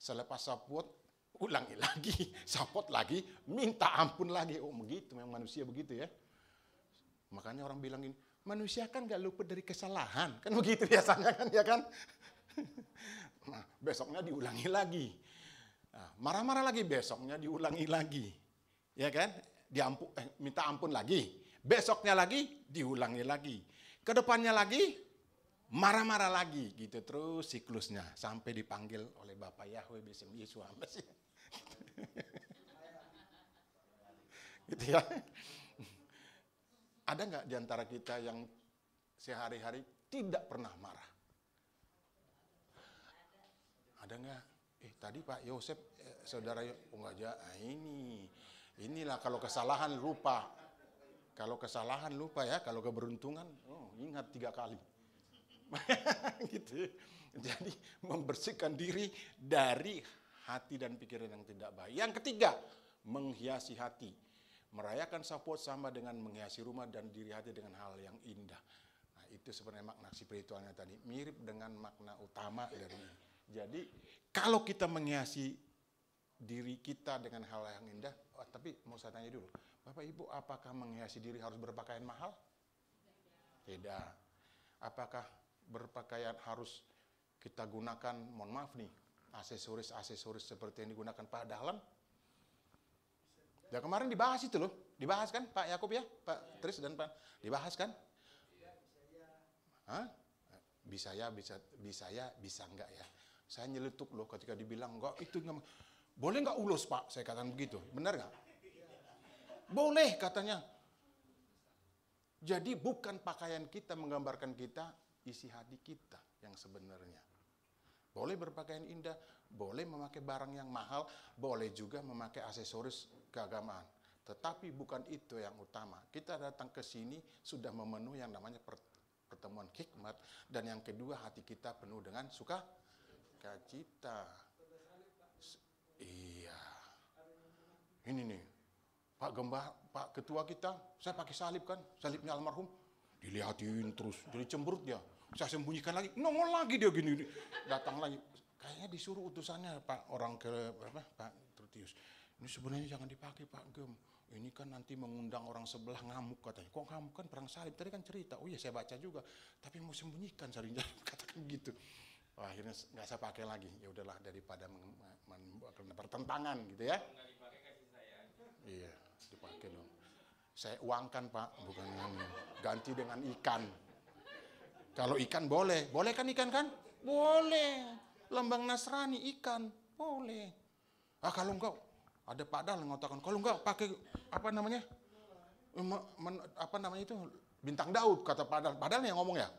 Selepas Sapuat, ulangi lagi. Sapuat lagi, minta ampun lagi. Oh begitu, memang manusia begitu ya. Makanya orang bilang gini, manusia kan gak luput dari kesalahan. Kan begitu biasanya kan, ya kan? Nah, besoknya diulangi lagi. Nah, marah-marah lagi, besoknya diulangi lagi. Ya kan? Minta ampun lagi. Besoknya lagi, diulangi lagi. Kedepannya lagi, marah-marah lagi. Gitu terus siklusnya. Sampai dipanggil oleh Bapak Yahweh, Bism Yesus. Gitu ya. Ada nggak di antara kita yang sehari-hari tidak pernah marah? Ada nggak? Tadi Pak Yosef, saudara inilah kalau kesalahan lupa. Kalau kesalahan lupa ya, kalau keberuntungan, ingat 3 kali. Gitu. Jadi membersihkan diri dari hati dan pikiran yang tidak baik. Yang ketiga, menghiasi hati. Merayakan Sapuat sama dengan menghiasi rumah dan diri hati dengan hal yang indah. Nah, itu sebenarnya makna spiritualnya tadi. Mirip dengan makna utama dari ini. Jadi, kalau kita menghiasi diri kita dengan hal yang indah, tapi mau saya tanya dulu, Bapak Ibu, apakah menghiasi diri harus berpakaian mahal? Tidak. Apakah berpakaian harus kita gunakan, mohon maaf nih, aksesoris seperti yang digunakan Pak Dahlan? Ya kemarin dibahas itu loh, dibahas kan Pak Yakub ya, Pak Tris dan Pak, dibahas kan? Hah? Bisa enggak ya? Saya nyeletuk loh ketika dibilang enggak itu enggak. Boleh enggak ulos Pak? Saya katakan begitu, benar enggak? Boleh katanya. Jadi bukan pakaian kita menggambarkan kita, isi hati kita yang sebenarnya. Boleh berpakaian indah, boleh memakai barang yang mahal, boleh juga memakai aksesoris keagamaan. Tetapi bukan itu yang utama. Kita datang ke sini sudah memenuhi yang namanya pertemuan hikmat. Dan yang kedua, hati kita penuh dengan sukacita. Iya. Ini nih, Pak Ketua kita, saya pakai salib kan, salibnya almarhum. Dilihatin terus, jadi cemberut dia. Saya sembunyikan lagi, nongol lagi dia gini, datang lagi. Kayaknya disuruh utusannya Pak Tertius. Ini sebenarnya jangan dipakai Pak Gem. Ini kan nanti mengundang orang sebelah ngamuk katanya. Kok ngamuk, kan perang salib? Tadi kan cerita. Oh iya saya baca juga. Tapi mau sembunyikan sering katakan gitu. Wah, akhirnya nggak saya pakai lagi. Ya udahlah daripada pertentangan gitu ya. Nggak dipakai kasih saya. Iya, dipakai dong. Saya uangkan Pak, bukan ganti dengan ikan. Kalau ikan boleh kan ikan kan? Boleh. Lambang Nasrani ikan, boleh. Ah kalau enggak, ada padahal mengatakan kalau enggak pakai apa namanya? Apa namanya itu? Bintang Daud kata padahal. Padahal yang ngomong ya.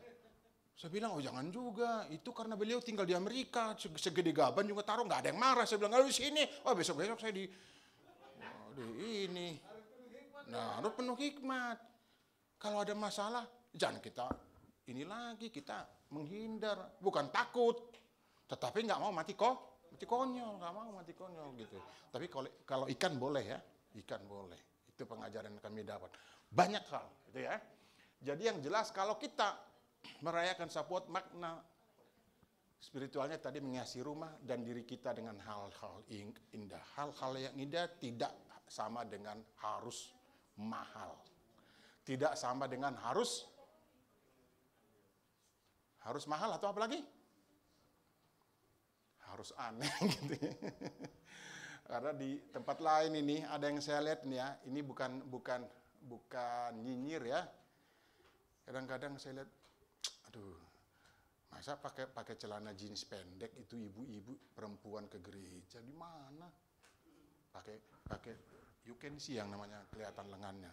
Saya bilang, oh jangan juga, itu karena beliau tinggal di Amerika, segede gaban juga taruh, nggak ada yang marah. Saya bilang, di sini, oh besok-besok saya di ini. Nah, harus penuh hikmat. Kalau ada masalah, jangan kita ini lagi, kita menghindar, bukan takut, tetapi nggak mau mati konyol, nggak mau mati konyol gitu. Tapi kalau ikan boleh ya, ikan boleh. Itu pengajaran yang kami dapat. Banyak hal, gitu ya. Jadi yang jelas kalau kita merayakan Sapuat, makna spiritualnya tadi menghiasi rumah dan diri kita dengan hal-hal indah. Hal-hal yang indah tidak sama dengan harus mahal. Tidak sama dengan harus mahal atau apa lagi? Harus aneh gitu ya. Karena di tempat lain ini ada yang saya lihat nih ya, ini bukan nyinyir ya. Kadang-kadang saya lihat, aduh, masa pakai celana jeans pendek itu ibu-ibu perempuan ke gereja di mana? Pakai you can see yang namanya kelihatan lengannya.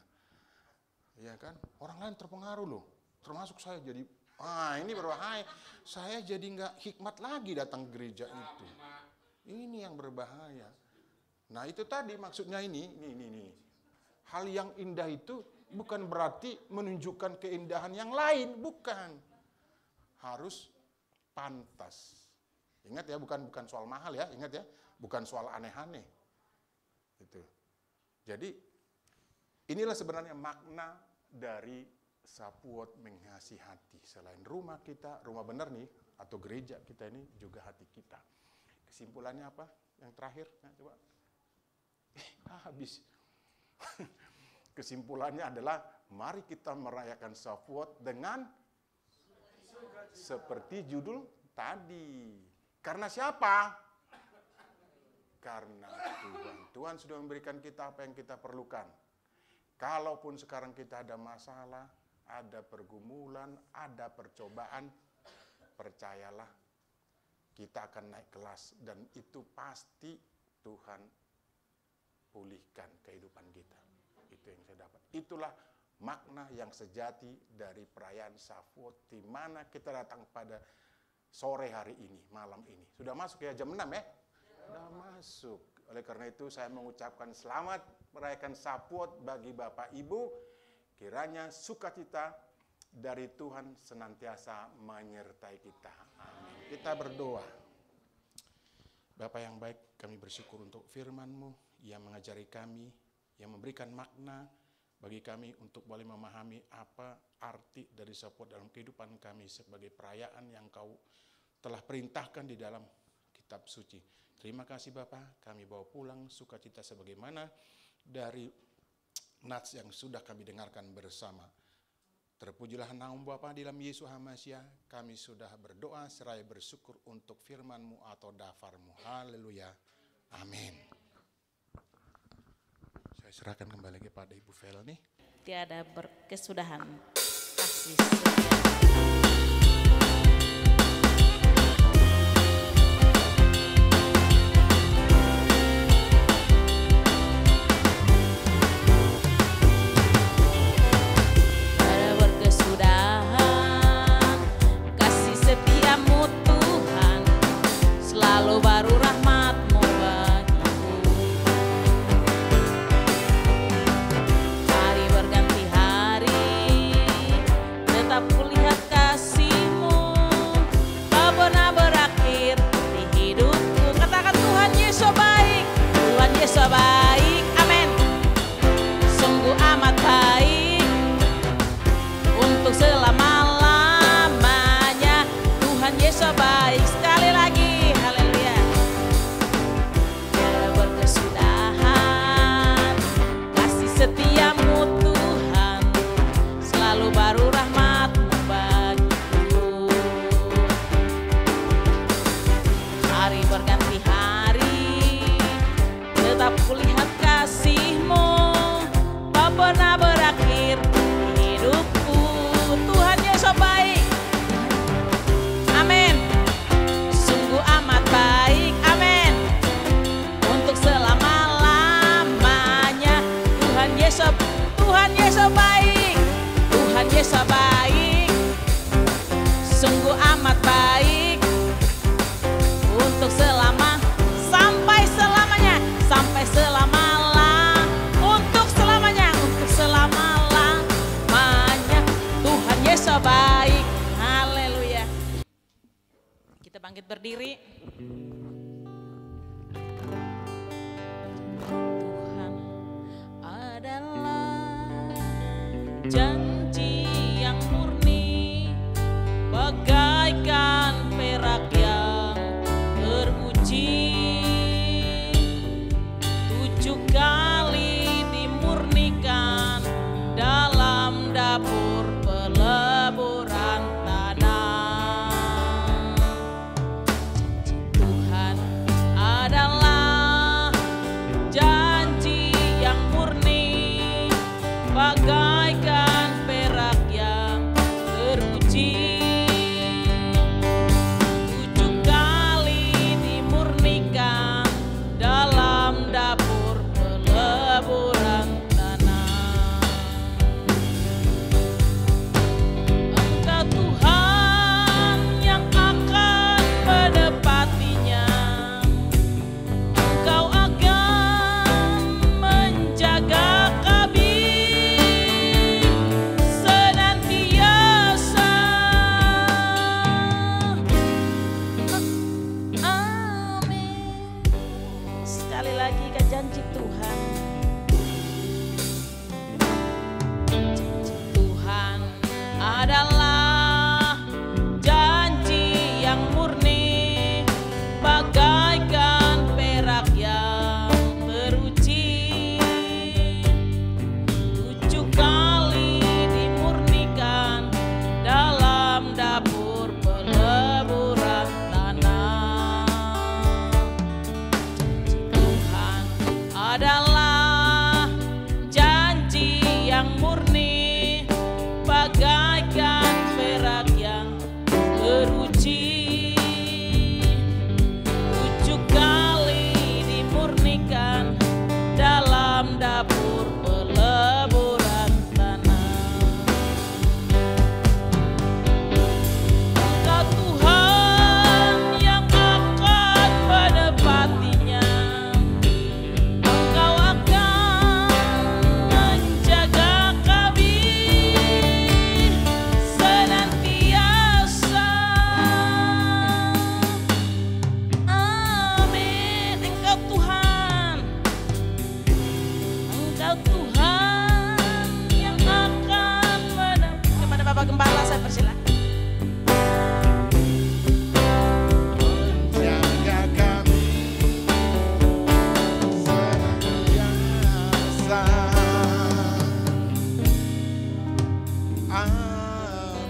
Iya kan? Orang lain terpengaruh loh. Termasuk saya jadi ini berbahaya. Saya jadi nggak hikmat lagi datang ke gereja itu. Ini yang berbahaya. Nah, itu tadi maksudnya ini. Hal yang indah itu bukan berarti menunjukkan keindahan yang lain, bukan. Harus pantas. Ingat ya, bukan soal mahal ya, ingat ya, bukan soal aneh-aneh. Gitu. Jadi inilah sebenarnya makna dari Sapuot menghiasi hati. Selain rumah kita, rumah benar nih, atau gereja kita ini juga hati kita. Kesimpulannya apa? Yang terakhir, nah, coba. Habis. Kesimpulannya adalah mari kita merayakan Sapuot dengan seperti judul tadi. Karena siapa? Karena Tuhan. Tuhan sudah memberikan kita apa yang kita perlukan. Kalaupun sekarang kita ada masalah, ada pergumulan, ada percobaan, percayalah kita akan naik kelas dan itu pasti Tuhan pulihkan kehidupan kita. Itu yang saya dapat. Itulah makna yang sejati dari perayaan Sapuot di mana kita datang pada sore hari ini, malam ini. Sudah masuk ya jam 6 ya? Sudah masuk. Oleh karena itu saya mengucapkan selamat merayakan Sapuot bagi Bapak Ibu. Kiranya sukacita dari Tuhan senantiasa menyertai kita. Amin. Kita berdoa. Bapa yang baik, kami bersyukur untuk firman-Mu yang mengajari kami, yang memberikan makna bagi kami untuk boleh memahami apa arti dari Sapuot dalam kehidupan kami sebagai perayaan yang Kau telah perintahkan di dalam kitab suci. Terima kasih Bapa, kami bawa pulang sukacita sebagaimana dari nats yang sudah kami dengarkan bersama. Terpujilah nama Bapa di dalam Yesus HaMasyiah. Kami sudah berdoa seraya bersyukur untuk firman-Mu atau dafar-Mu. Haleluya. Amin. Saya serahkan kembali kepada Ibu Vel nih. Tiada berkesudahan kasih setia. Baru rahmat-Mu bagiku. Hari berganti hari, tetap kulihat kasih-Mu, tak pernah berakhir di hidupku. Katakan Tuhan Yesus baik, Tuhan Yesus baik, amin. Sungguh amat baik, untuk selama-lamanya. Tuhan Yesus baik, sekali lagi. Haleluya. Tiada berkesudahan bangkit berdiri. Tuhan adalah janji yang murni, bagaikan perak yang teruji. 7 kali dimurnikan dalam dapur peleburan tanah. Tuhan adalah janji yang murni, bagaikan perak yang teruji. 7 kali dimurnikan dalam dapur peleburan tanah. Engkau Tuhan yang akan menepatinya. Engkau akan menjaga kami senantiasa. Amin. Sekali lagi kan janji Tuhan. Janji Tuhan adalah janji yang murni, bagaikan perak yang teruji. 7 kali dimurnikan dalam dapur peleburan tanah. Tuhan adalah janji yang murni, bagaikan perak yang teruji. 7 kali dimurnikan dalam dapur peleburan tanah. Engkau Tuhan yang akan menepatinya. Engkau akan menjaga kami senantiasa. Amin. Engkau Tuhan yang akan kepada Bapak Gembala saya persilakan. Menjaga kami senantiasa. Amin.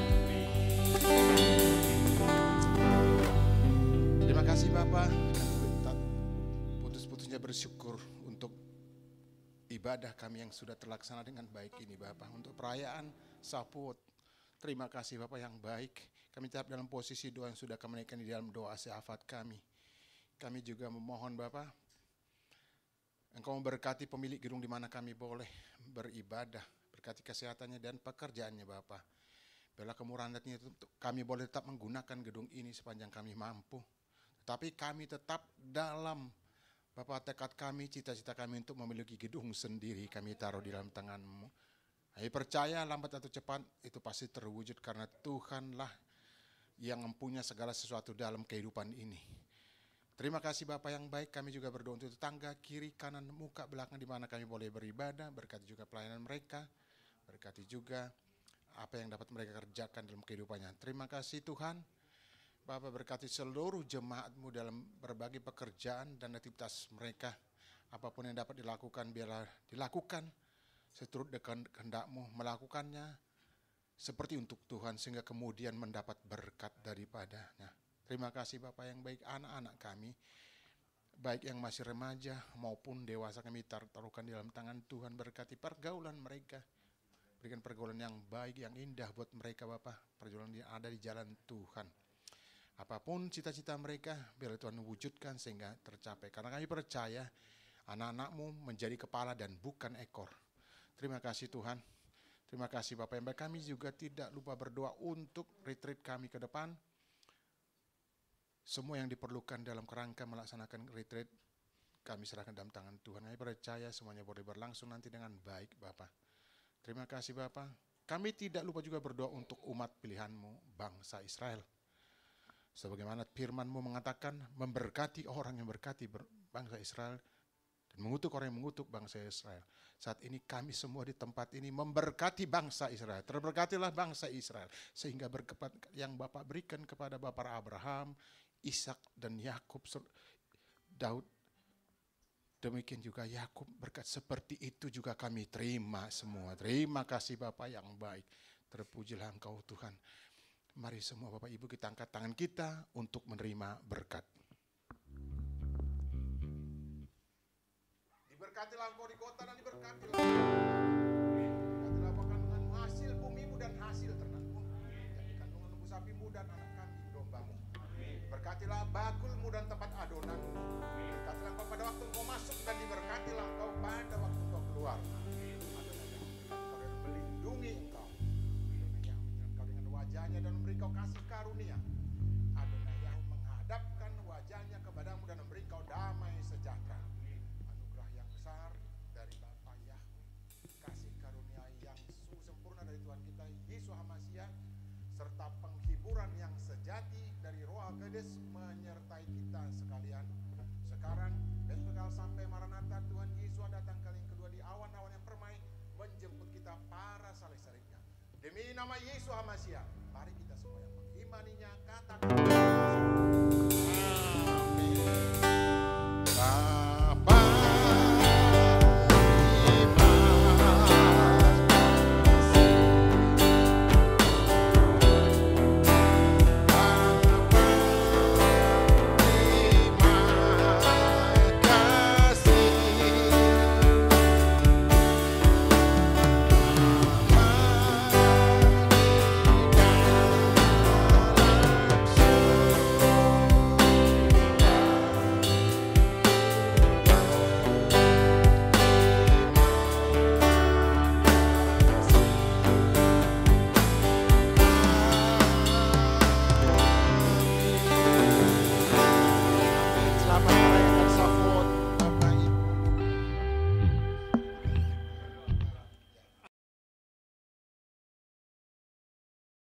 Terima kasih Bapak. Putus-putusnya bersyukur untuk ibadah kami yang sudah terlaksana dengan baik ini Bapak. Untuk perayaan Saput, terima kasih Bapak yang baik. Kami tetap dalam posisi doa yang sudah kami naikkan di dalam doa syafaat kami. Kami juga memohon Bapak, Engkau memberkati pemilik gedung di mana kami boleh beribadah. Berkati kesehatannya dan pekerjaannya Bapak. Bila kemurahan hatinya kami boleh tetap menggunakan gedung ini sepanjang kami mampu. Tetapi kami tetap dalam Bapak tekad kami, cita-cita kami untuk memiliki gedung sendiri kami taruh di dalam tangan-Mu. Kami percaya lambat atau cepat itu pasti terwujud karena Tuhanlah yang mempunyai segala sesuatu dalam kehidupan ini. Terima kasih Bapak yang baik, kami juga berdoa untuk tetangga, kiri, kanan, muka, belakang di mana kami boleh beribadah. Berkati juga pelayanan mereka, berkati juga apa yang dapat mereka kerjakan dalam kehidupannya. Terima kasih Tuhan. Bapak berkati seluruh jemaat-Mu dalam berbagai pekerjaan dan aktivitas mereka. Apapun yang dapat dilakukan, biarlah dilakukan seturut dengan kehendak-Mu, melakukannya seperti untuk Tuhan sehingga kemudian mendapat berkat daripadanya. Terima kasih Bapak yang baik, anak-anak kami, baik yang masih remaja maupun dewasa kami taruhkan di dalam tangan Tuhan. Berkati pergaulan mereka, berikan pergaulan yang baik, yang indah buat mereka Bapak, pergaulan yang ada di jalan Tuhan. Apapun cita-cita mereka, biar Tuhan wujudkan sehingga tercapai. Karena kami percaya anak-anak-Mu menjadi kepala dan bukan ekor. Terima kasih Tuhan. Terima kasih Bapak yang baik. Kami juga tidak lupa berdoa untuk retreat kami ke depan. Semua yang diperlukan dalam kerangka melaksanakan retreat, kami serahkan dalam tangan Tuhan. Kami percaya semuanya boleh berlangsung nanti dengan baik Bapak. Terima kasih Bapak. Kami tidak lupa juga berdoa untuk umat pilihan-Mu, bangsa Israel. Sebagaimana firman-Mu mengatakan, memberkati orang yang berkati bangsa Israel, dan mengutuk orang yang mengutuk bangsa Israel. Saat ini kami semua di tempat ini memberkati bangsa Israel. Terberkatilah bangsa Israel. Sehingga berkat yang Bapak berikan kepada Bapak Abraham, Ishak dan Yakub, Daud, demikian juga Yakub, berkat seperti itu juga kami terima semua. Terima kasih Bapak yang baik. Terpujilah Engkau Tuhan. Mari semua Bapak Ibu kita angkat tangan kita untuk menerima berkat. Diberkatilah Engkau di kota dan diberkatilah. Diberkatilah kandungan hasil bumimu dan hasil ternakmu. Jadi kandungan lembu sapimu dan anak kambing dombamu. Berkatilah bakulmu dan tempat adonanmu. Berkatilah Engkau pada waktu Engkau masuk dan diberkatilah Engkau pada waktu Engkau keluar. Engkau dan melindungi Engkau. Engkau dengan wajahnya dan memberi Engkau kasih karunia. Adonai yang menghadapkan wajahnya kepadamu dan memberi Engkau damai sejahtera. Anugerah yang besar dari Bapa Yahweh, kasih karunia yang sempurna dari Tuhan kita Yesus HaMasiah, serta penghiburan yang sejati dari Roh Al-Kudus menyertai kita sekalian. Sekarang dan bekal sampai Maranatha, Tuhan Yesus datang kali yang kedua di awan-awan yang permai menjemput kita para saleh-salehnya. Demi nama Yesus HaMasiah, mari kita semua yang mengimaninya katakan